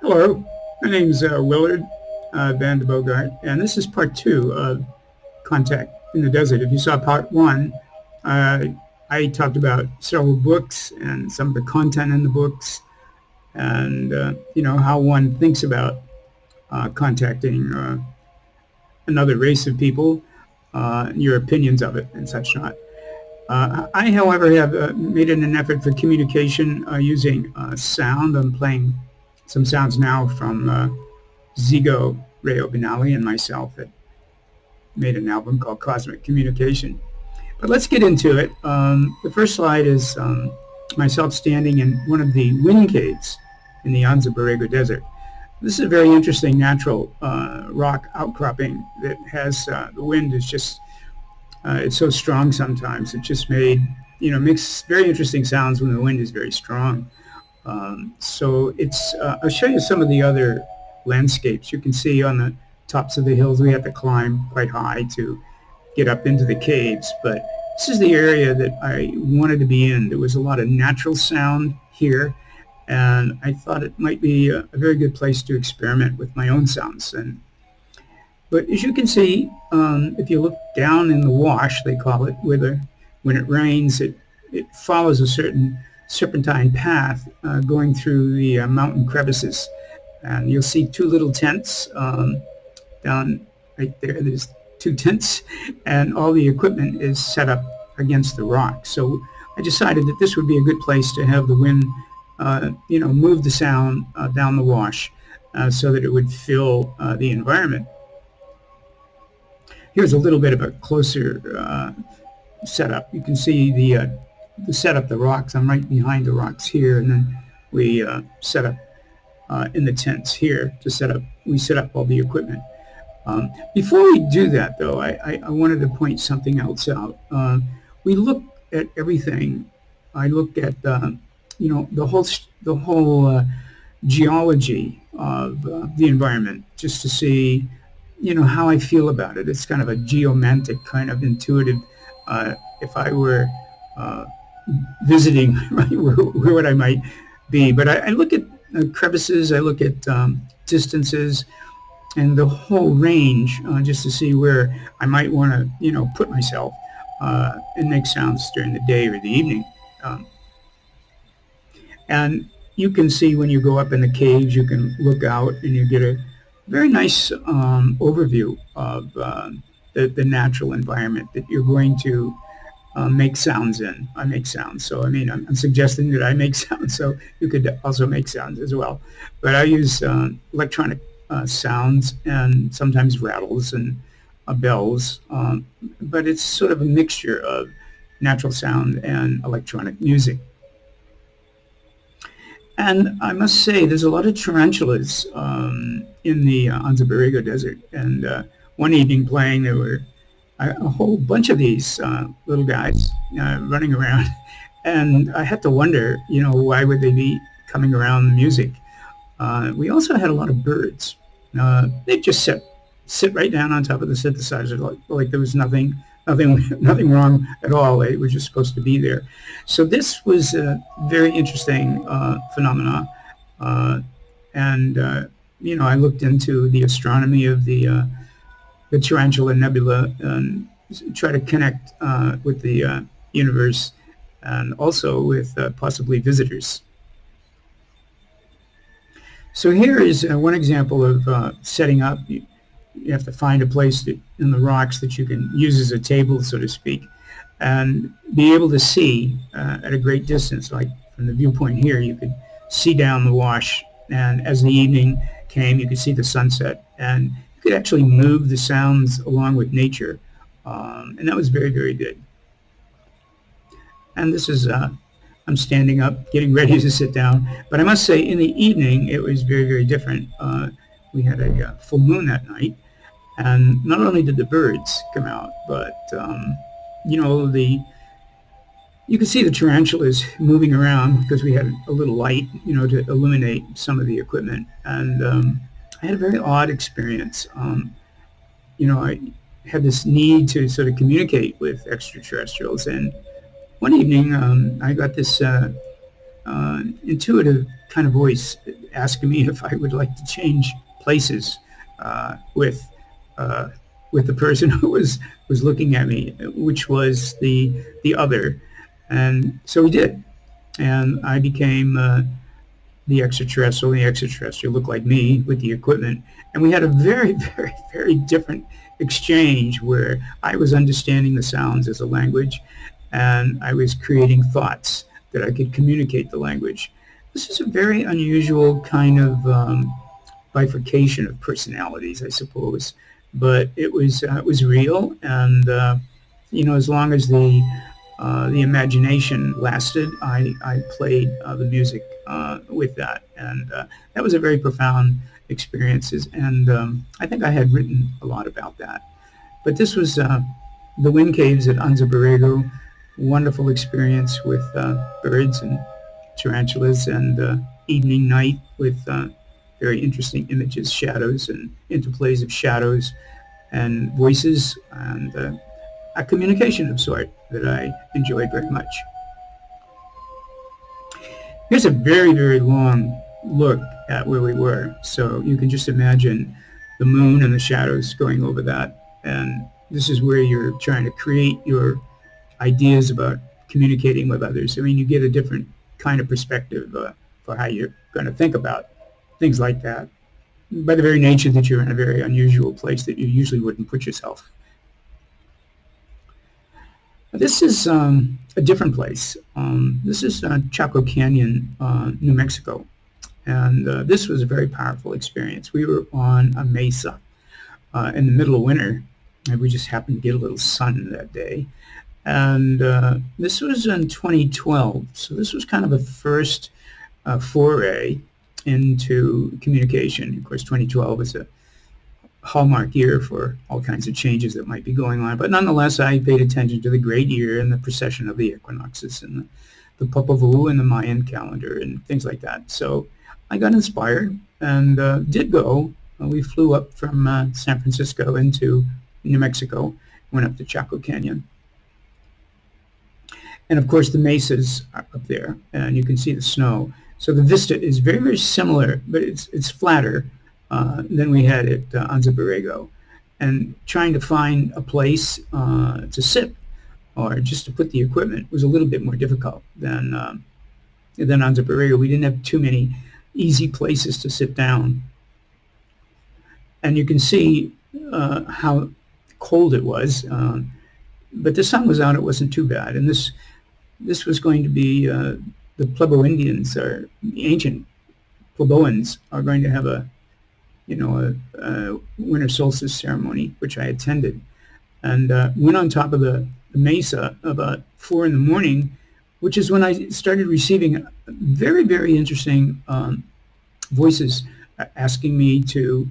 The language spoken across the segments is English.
Hello, my name's Willard Van de Bogart, and this is part two of Contact in the Desert. If you saw part one, uh, I talked about several books and some of the content in the books, and how one thinks about contacting another race of people, your opinions of it, and such not. I, however, have made it an effort for communication using sound. I'm playing some sounds now from Zigo Rayo Benali and myself that made an album called Cosmic Communication. But let's get into it. The first slide is myself standing in one of the wind caves in the Anza Borrego Desert. This is a very interesting natural rock outcropping that has the wind is just it's so strong sometimes. It just makes very interesting sounds when the wind is very strong. So it's I'll show you some of the other landscapes. You can see on the tops of the hills we have to climb quite high to get up into the caves, but this is the area that I wanted to be in. There was a lot of natural sound here, and I thought it might be a very good place to experiment with my own sounds. But as you can see, if you look down in the wash, they call it, when it rains, it follows a certain serpentine path going through the mountain crevices. And you'll see two little tents down right there. There's two tents, and all the equipment is set up against the rock. So I decided that this would be a good place to have the wind, move the sound down the wash so that it would fill the environment. Here's a little bit of a closer setup. You can see the setup, the rocks. I'm right behind the rocks here, and then we set up in the tents here we set up all the equipment. Before we do that, though, I wanted to point something else out. We look at everything. I look at the whole geology of the environment, just to see how I feel about it. It's kind of a geomantic, kind of intuitive. If I were visiting, right, where would I might be? But I look at crevices. I look at distances and the whole range, just to see where I might want to, put myself and make sounds during the day or the evening. And you can see when you go up in the caves, you can look out and you get a very nice overview of the natural environment that you're going to make sounds in. I make sounds, so I'm suggesting that I make sounds, so you could also make sounds as well. But I use electronic sounds and sometimes rattles and bells, but it's sort of a mixture of natural sound and electronic music. And I must say, there's a lot of tarantulas in the Anza Borrego Desert. And one evening playing, there were a whole bunch of these little guys running around. And I had to wonder, why would they be coming around the music? We also had a lot of birds. They just sit right down on top of the synthesizer, like there was nothing wrong at all. It was just supposed to be there. So this was a very interesting phenomena, and I looked into the astronomy of the Tarantula Nebula and try to connect with the universe and also with possibly visitors. So here is one example of setting up. You have to find a place in the rocks that you can use as a table, so to speak, and be able to see at a great distance. Like from the viewpoint here, you could see down the wash, and as the evening came, you could see the sunset, and you could actually move the sounds along with nature, and that was very, very good. And this is I'm standing up, getting ready to sit down, but I must say, in the evening, it was very, very different. We had a full moon that night, and not only did the birds come out, but you could see the tarantulas moving around because we had a little light, to illuminate some of the equipment. And I had a very odd experience. I had this need to sort of communicate with extraterrestrials, and one evening I got this intuitive kind of voice. asking me if I would like to change places with the person who was looking at me, which was the other. And so we did. And I became the extraterrestrial looked like me with the equipment. And we had a very, very, very different exchange where I was understanding the sounds as a language, and I was creating thoughts that I could communicate the language. This is a very unusual kind of bifurcation of personalities, I suppose, but it was real, and as long as the imagination lasted, I played the music with that, and that was a very profound experience, and I think I had written a lot about that. But this was the wind caves at Anza Borrego, wonderful experience with birds and tarantulas, and evening night with very interesting images, shadows, and interplays of shadows and voices, and a communication of sort that I enjoyed very much. Here's a very, very long look at where we were. So you can just imagine the moon and the shadows going over that. And this is where you're trying to create your ideas about communicating with others. I mean, you get a different kind of perspective for how you're going to think about things like that, by the very nature that you're in a very unusual place that you usually wouldn't put yourself. This is a different place. This is Chaco Canyon, New Mexico. And this was a very powerful experience. We were on a mesa in the middle of winter, and we just happened to get a little sun that day. And this was in 2012, so this was kind of a first foray into communication. Of course, 2012 is a hallmark year for all kinds of changes that might be going on. But nonetheless, I paid attention to the great year and the precession of the equinoxes and the Popol Vuh and the Mayan calendar and things like that. So I got inspired and did go. We flew up from San Francisco into New Mexico, went up to Chaco Canyon. And of course, the mesas are up there, and you can see the snow. So the vista is very, very similar, but it's flatter than we had at Anza Borrego. And trying to find a place to sit or just to put the equipment was a little bit more difficult than Anza Borrego. We didn't have too many easy places to sit down. And you can see how cold it was, but the sun was out. It wasn't too bad. And this was going to be the Pueblo Indians, or the ancient Puebloans, are going to have a winter solstice ceremony, which I attended, and went on top of the mesa about 4 in the morning, which is when I started receiving very, very interesting voices asking me to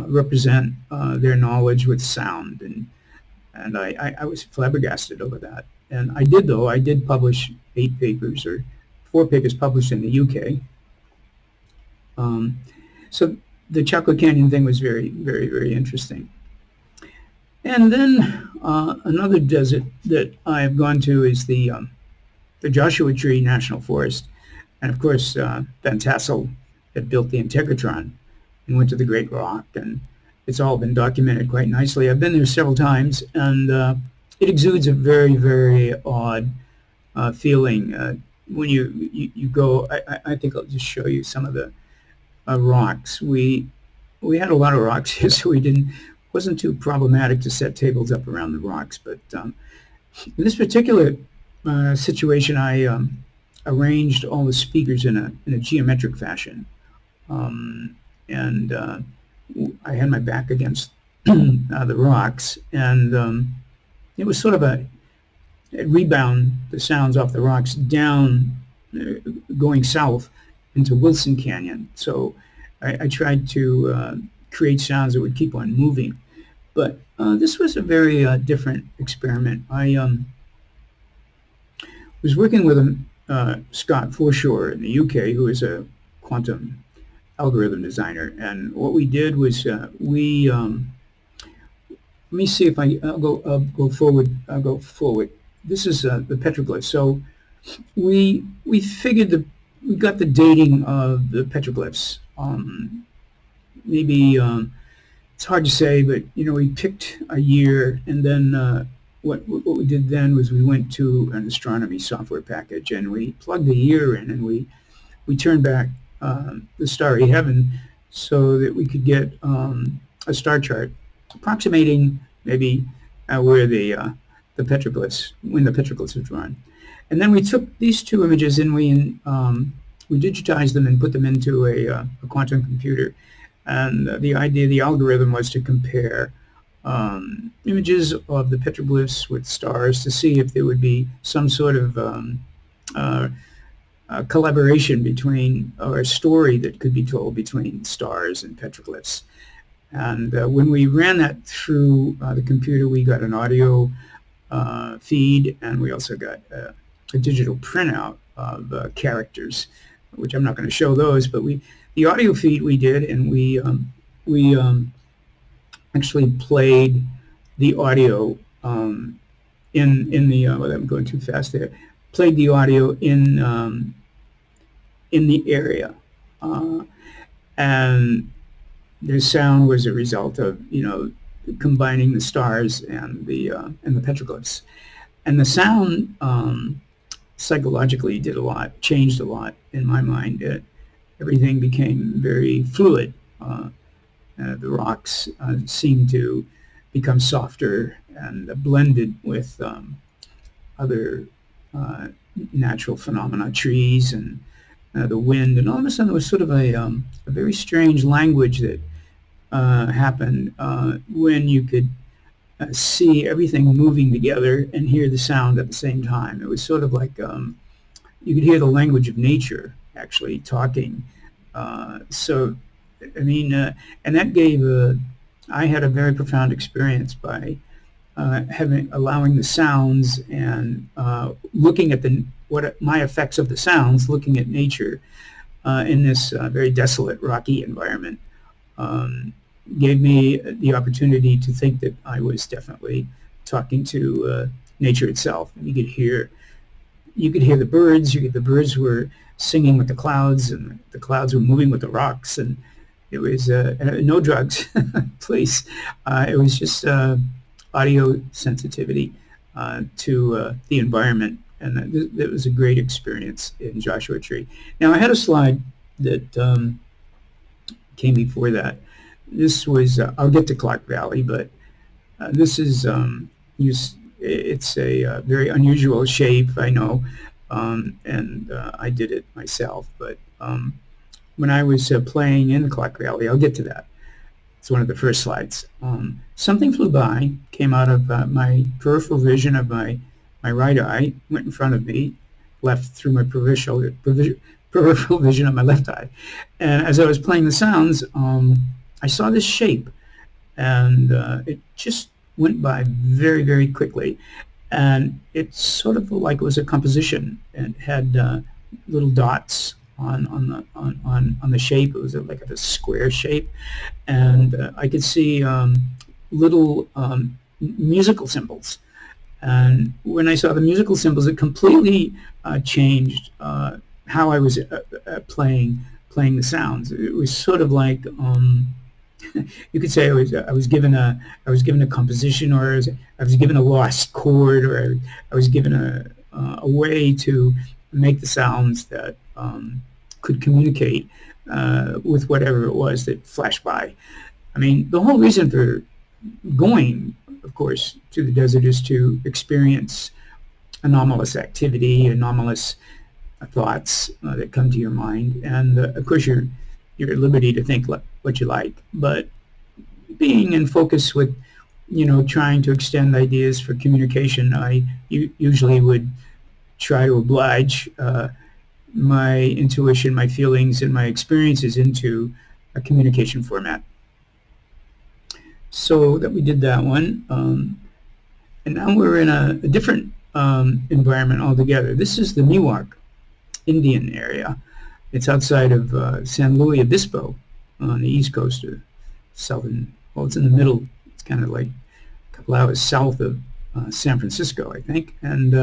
represent their knowledge with sound, and I was flabbergasted over that. And I did publish 8 papers, or 4 papers published in the UK. So the Chaco Canyon thing was very, very, very interesting. And then another desert that I have gone to is the Joshua Tree National Forest. And of course, Van Tassel had built the Integratron and went to the Great Rock, and it's all been documented quite nicely. I've been there several times, and it exudes a very, very odd feeling. When you go, I think I'll just show you some of the rocks. We had a lot of rocks here, so wasn't too problematic to set tables up around the rocks. But in this particular situation, I arranged all the speakers in a geometric fashion, and I had my back against the rocks, and it was sort of a rebound the sounds off the rocks down, going south into Wilson Canyon. So I tried to create sounds that would keep on moving. But this was a very different experiment. I was working with Scott Forshore in the UK, who is a quantum algorithm designer. And what we did was let me see if I'll go forward. I'll go forward. This is the petroglyph. So we figured we got the dating of the petroglyphs. Maybe it's hard to say, but we picked a year, and then what we did then was we went to an astronomy software package, and we plugged the year in, and we turned back the starry heaven so that we could get a star chart approximating maybe where the petroglyphs, when the petroglyphs were drawn. And then we took these two images and we digitized them and put them into a quantum computer. And the idea, the algorithm was to compare images of the petroglyphs with stars to see if there would be some sort of collaboration between, or a story that could be told between stars and petroglyphs. And when we ran that through the computer, we got an audio feed, and we also got a digital printout of characters, which I'm not going to show those, but the audio feed we did, and we actually played the audio in the well, I'm going too fast there. Played the audio in the area, and the sound was a result of combining the stars and the petroglyphs, and the sound psychologically did a lot, changed a lot in my mind. Everything became very fluid. The rocks seemed to become softer and blended with other natural phenomena, trees and the wind, and all of a sudden there was sort of a very strange language that happened when you could see everything moving together and hear the sound at the same time. It was sort of like you could hear the language of nature actually talking. So, I mean, and that gave I had a very profound experience by allowing the sounds and looking at my effects of the sounds, looking at nature in this very desolate, rocky environment. Gave me the opportunity to think that I was definitely talking to nature itself. And you could hear the birds. The birds were singing with the clouds, and the clouds were moving with the rocks. And it was no drugs, please. It was just audio sensitivity to the environment, and that was a great experience in Joshua Tree. Now I had a slide that came before that. This was, I'll get to Clark Valley, but this is, it's a very unusual shape, I know, and I did it myself. But when I was playing in Clark Valley, I'll get to that. It's one of the first slides. Something flew by, came out of my peripheral vision of my right eye, went in front of me, left through my peripheral vision of my left eye. And as I was playing the sounds, I saw this shape, and it just went by very, very quickly. And it's sort of like it was a composition, and it had little dots on the shape. It was like a square shape, and I could see little musical symbols. And when I saw the musical symbols, it completely changed how I was playing the sounds. It was sort of like you could say I was given a composition, or I was given a lost chord, or I was given a way to make the sounds that could communicate with whatever it was that flashed by. I mean, the whole reason for going, of course, to the desert is to experience anomalous activity, anomalous thoughts that come to your mind, and of course you're at liberty to think what you like, but being in focus with, trying to extend ideas for communication, I usually would try to oblige my intuition, my feelings, and my experiences into a communication format. So that we did that one, and now we're in a different environment altogether. This is the Miwok Indian area. It's outside of San Luis Obispo on the east coast of southern, well, it's in the middle. It's kind of like a couple hours south of San Francisco, I think. And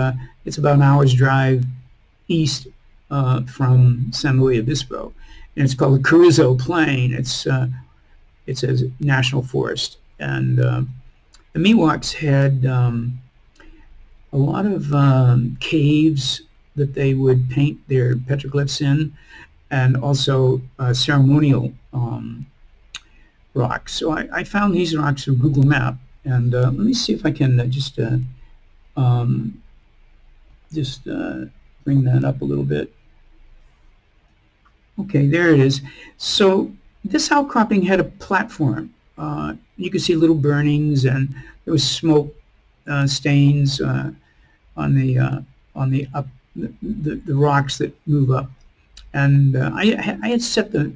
it's about an hour's drive east from San Luis Obispo, and it's called the Carrizo Plain. It's a national forest, and the Miwoks had a lot of caves that they would paint their petroglyphs in, and also ceremonial rocks. So I found these rocks through Google Map, and let me see if I can um, bring that up a little bit. Okay, there it is. So this outcropping had a platform. You could see little burnings, and there was smoke stains on the rocks that move up. And I had set the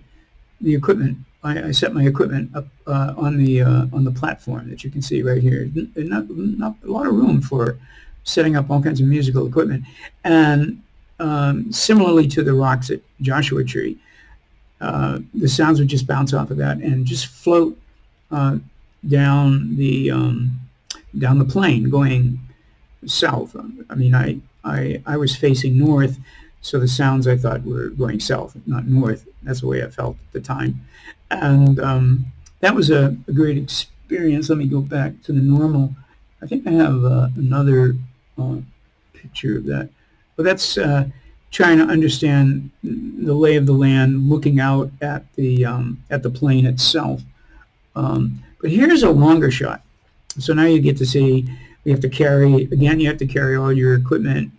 equipment. I set my equipment up on the platform that you can see right here. Not a lot of room for setting up all kinds of musical equipment. And similarly to the rocks at Joshua Tree, the sounds would just bounce off of that and just float down the plain going south. I mean, I was facing north, so the sounds I thought were going south, not north. That's the way I felt at the time. And that was a great experience. Let me go back to the normal. I think I have another picture of that. But that's trying to understand the lay of the land, looking out at the plain itself. But here's a longer shot. So now you get to see, you have to carry all your equipment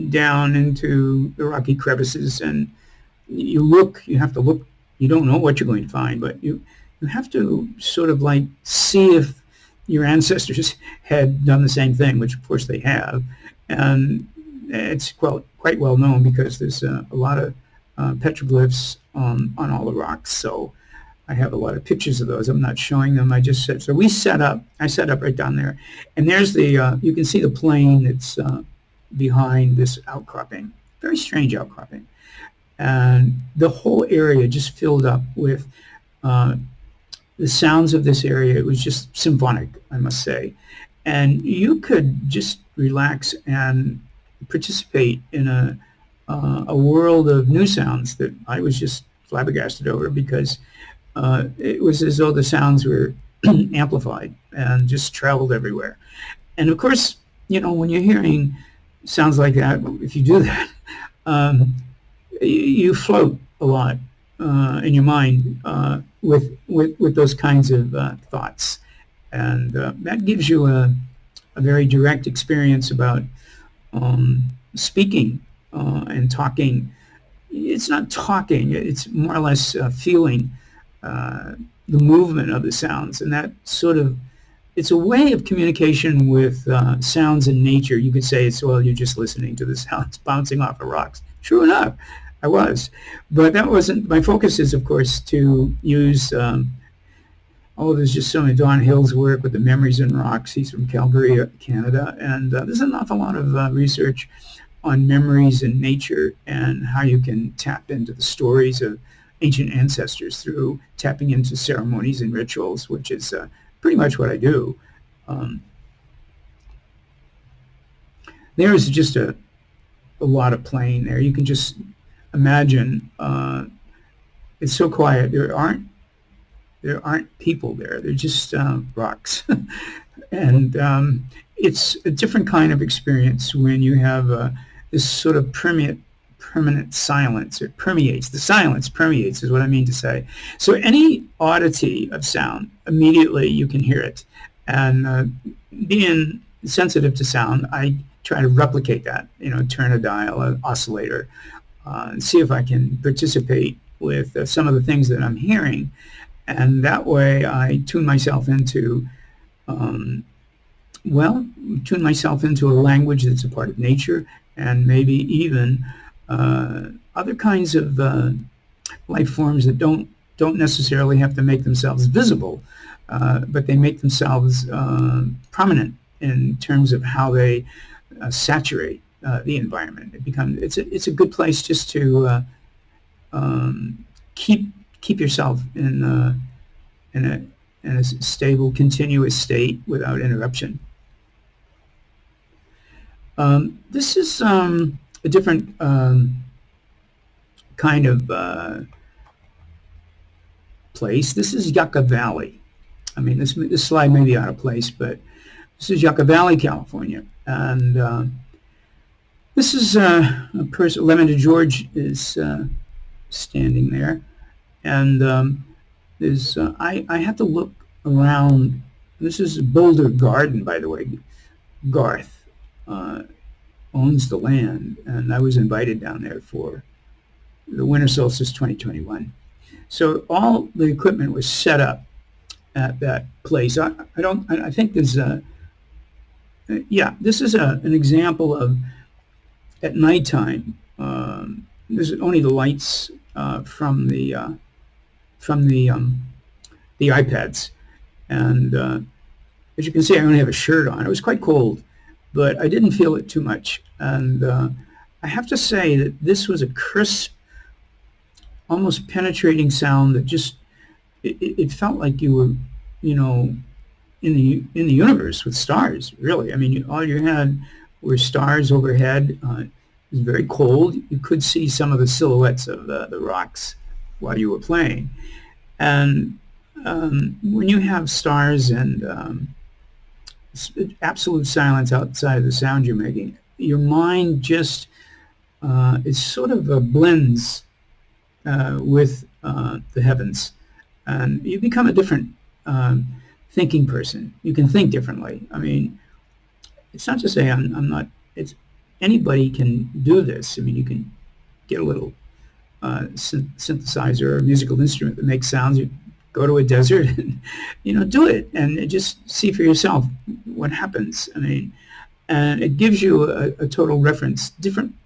down into the rocky crevices, and you have to look, you don't know what you're going to find, but you have to sort of like see if your ancestors had done the same thing, which of course they have. And it's quite well known because there's a lot of petroglyphs on all the rocks. So I have a lot of pictures of those. I'm not showing them. I just said, so I set up right down there. And there's the, you can see the plain that's behind this outcropping. Very strange outcropping. And the whole area just filled up with the sounds of this area. It was just symphonic, I must say. And you could just relax and participate in a world of new sounds that I was just flabbergasted over, because it was as though the sounds were amplified and just traveled everywhere. And of course, when you're hearing sounds like that, if you do that, you float a lot in your mind with those kinds of thoughts. And that gives you a very direct experience about speaking and talking. It's not talking, it's more or less feeling the movement of the sounds, and that sort of, it's a way of communication with sounds in nature. You could say you're just listening to the sounds bouncing off of rocks. True enough, I was. But that wasn't, my focus is, of course, to use, there's just some of Don Hill's work with the Memories in Rocks. He's from Calgary, Canada, and there's an awful lot of research on memories in nature and how you can tap into the stories of ancient ancestors through tapping into ceremonies and rituals, which is pretty much what I do. There's just a lot of plain there. You can just imagine. It's so quiet. There aren't people there. They're just rocks. And it's a different kind of experience when you have this sort of permanent silence. It permeates. The silence permeates is what I mean to say. So any oddity of sound, immediately you can hear it. And being sensitive to sound, I try to replicate that, turn a dial, an oscillator, and see if I can participate with some of the things that I'm hearing. And that way I tune myself into, a language that's a part of nature, and maybe even other kinds of life forms that don't necessarily have to make themselves visible, but they make themselves prominent in terms of how they saturate the environment. It's a good place just to keep yourself in a stable, continuous state without interruption. This is a different kind of place. This is Yucca Valley. I mean, this slide may be out of place, but this is Yucca Valley, California. And this is a person, Lemon DeGeorge is standing there. And there's, I have to look around. This is Boulder Garden, by the way. Garth owns the land, and I was invited down there for the Winter Solstice 2021. So all the equipment was set up at that place. I think there's this is an example of at nighttime. There's only the lights from the iPads, and as you can see, I only have a shirt on. It was quite cold, but I didn't feel it too much. And I have to say that this was a crisp, almost penetrating sound that just it felt like you were, in the universe with stars. Really, I mean, all you had were stars overhead. It was very cold. You could see some of the silhouettes of the rocks while you were playing. And when you have stars and absolute silence outside of the sound you're making, your mind just it sort of blends with the heavens, and you become a different thinking person. You can think differently. I mean, it's not to say I'm not. It's anybody can do this. I mean, you can get a little synthesizer or musical instrument that makes sounds. You go to a desert and do it and just see for yourself what happens. I mean, and it gives you a total reference,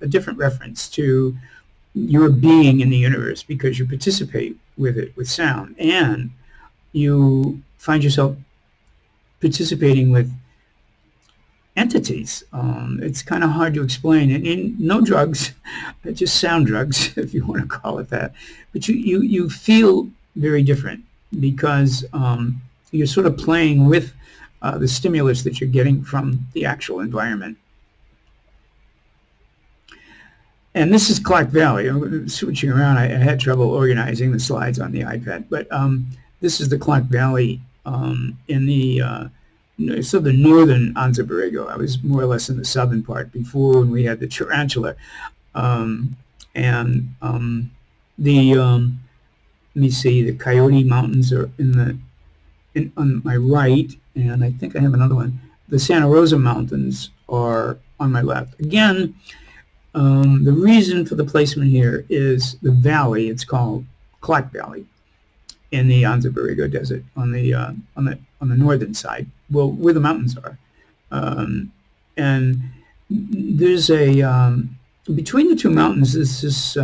a different reference to your being in the universe, because you participate with it with sound, and you find yourself participating with entities. It's kind of hard to explain. And no drugs, just sound drugs, if you want to call it that. But you feel very different, because you're sort of playing with the stimulus that you're getting from the actual environment. And this is Clark Valley. I'm switching around. I had trouble organizing the slides on the iPad, but this is the Clark Valley in the so the northern Anza Borrego. I was more or less in the southern part before, when we had the tarantula, and let me see, the Coyote Mountains are on my right, and I think I have another one. The Santa Rosa Mountains are on my left. Again, the reason for the placement here is the valley. It's called Clark Valley in the Anza Borrego Desert on the northern side, well, where the mountains are. And there's between the two mountains, this is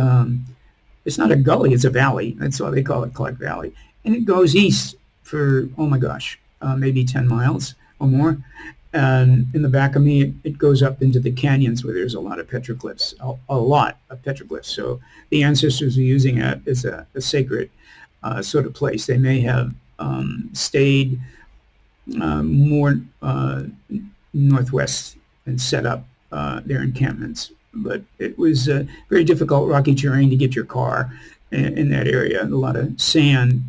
it's not a gully, it's a valley. That's why they call it Clark Valley. And it goes east for, oh my gosh, maybe 10 miles or more. And in the back of me, it goes up into the canyons where there's a lot of petroglyphs, a lot of petroglyphs. So the ancestors are using it as a sacred sort of place. They may have stayed more northwest and set up their encampments. But it was very difficult, rocky terrain to get your car in that area. A lot of sand.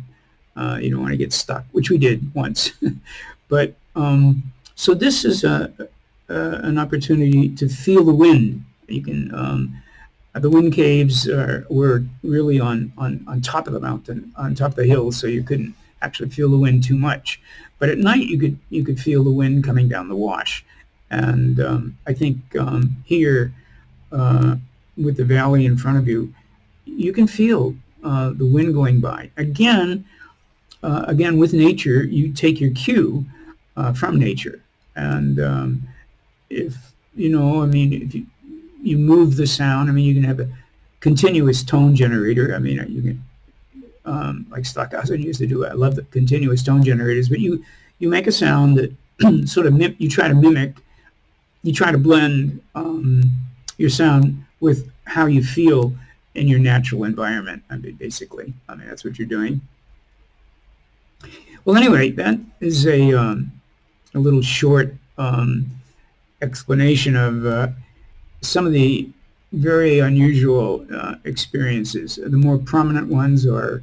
You don't want to get stuck, which we did once. But so this is an opportunity to feel the wind. You can the wind caves were really on top of the mountain, on top of the hill, so you couldn't actually feel the wind too much. But at night you could feel the wind coming down the wash. And I think here with the valley in front of you, you can feel the wind going by. Again, with nature, you take your cue from nature. And if if you move the sound, I mean, you can have a continuous tone generator. I mean, you can, like Stockhausen used to do. I love the continuous tone generators. But you make a sound that sort of you try to mimic, you try to blend your sound with how you feel in your natural environment. I mean, basically, that's what you're doing. Well, anyway, that is a little short explanation of some of the very unusual experiences. The more prominent ones are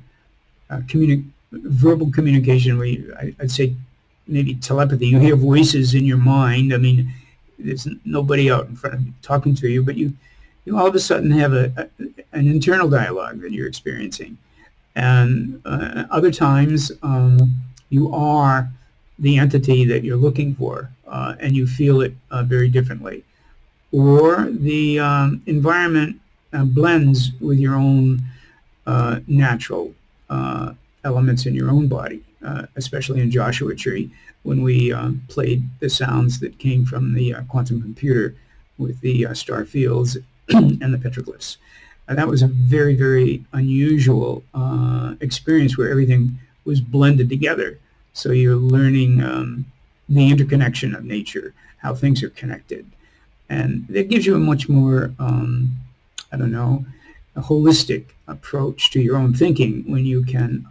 verbal communication. I'd say maybe telepathy. You hear voices in your mind. I mean, there's nobody out in front of you talking to you, but you all of a sudden have an internal dialogue that you're experiencing. And other times, you are the entity that you're looking for, and you feel it very differently. Or the environment blends with your own natural elements in your own body, especially in Joshua Tree, when we played the sounds that came from the quantum computer with the star fields and the petroglyphs. That was a very, very unusual experience where everything was blended together. So you're learning the interconnection of nature, how things are connected. And that gives you a much more, I don't know, a holistic approach to your own thinking when you can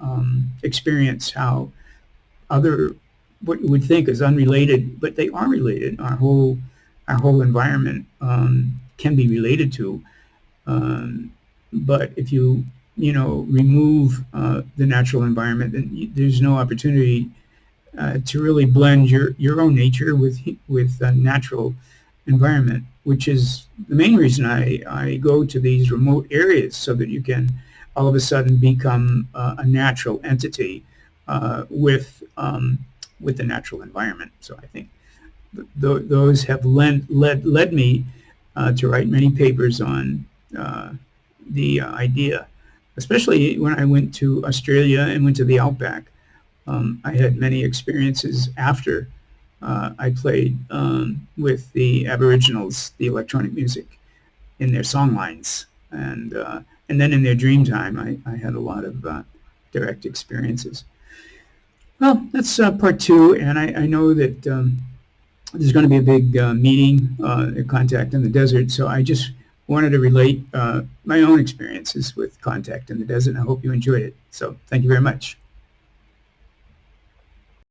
experience how what you would think is unrelated, but they are related. Our whole environment can be related to. But if you remove the natural environment, then there's no opportunity to really blend your own nature with natural environment, which is the main reason I go to these remote areas, so that you can all of a sudden become a natural entity with the natural environment. So I think those have led me to write many papers on the idea, especially when I went to Australia and went to the Outback. I had many experiences after I played with the Aboriginals, the electronic music, in their song lines, and then in their dream time, I had a lot of direct experiences. Well, that's part two, and I know that there's going to be a big meeting at Contact in the Desert, so I just wanted to relate my own experiences with Contact in the Desert, and I hope you enjoyed it. So thank you very much.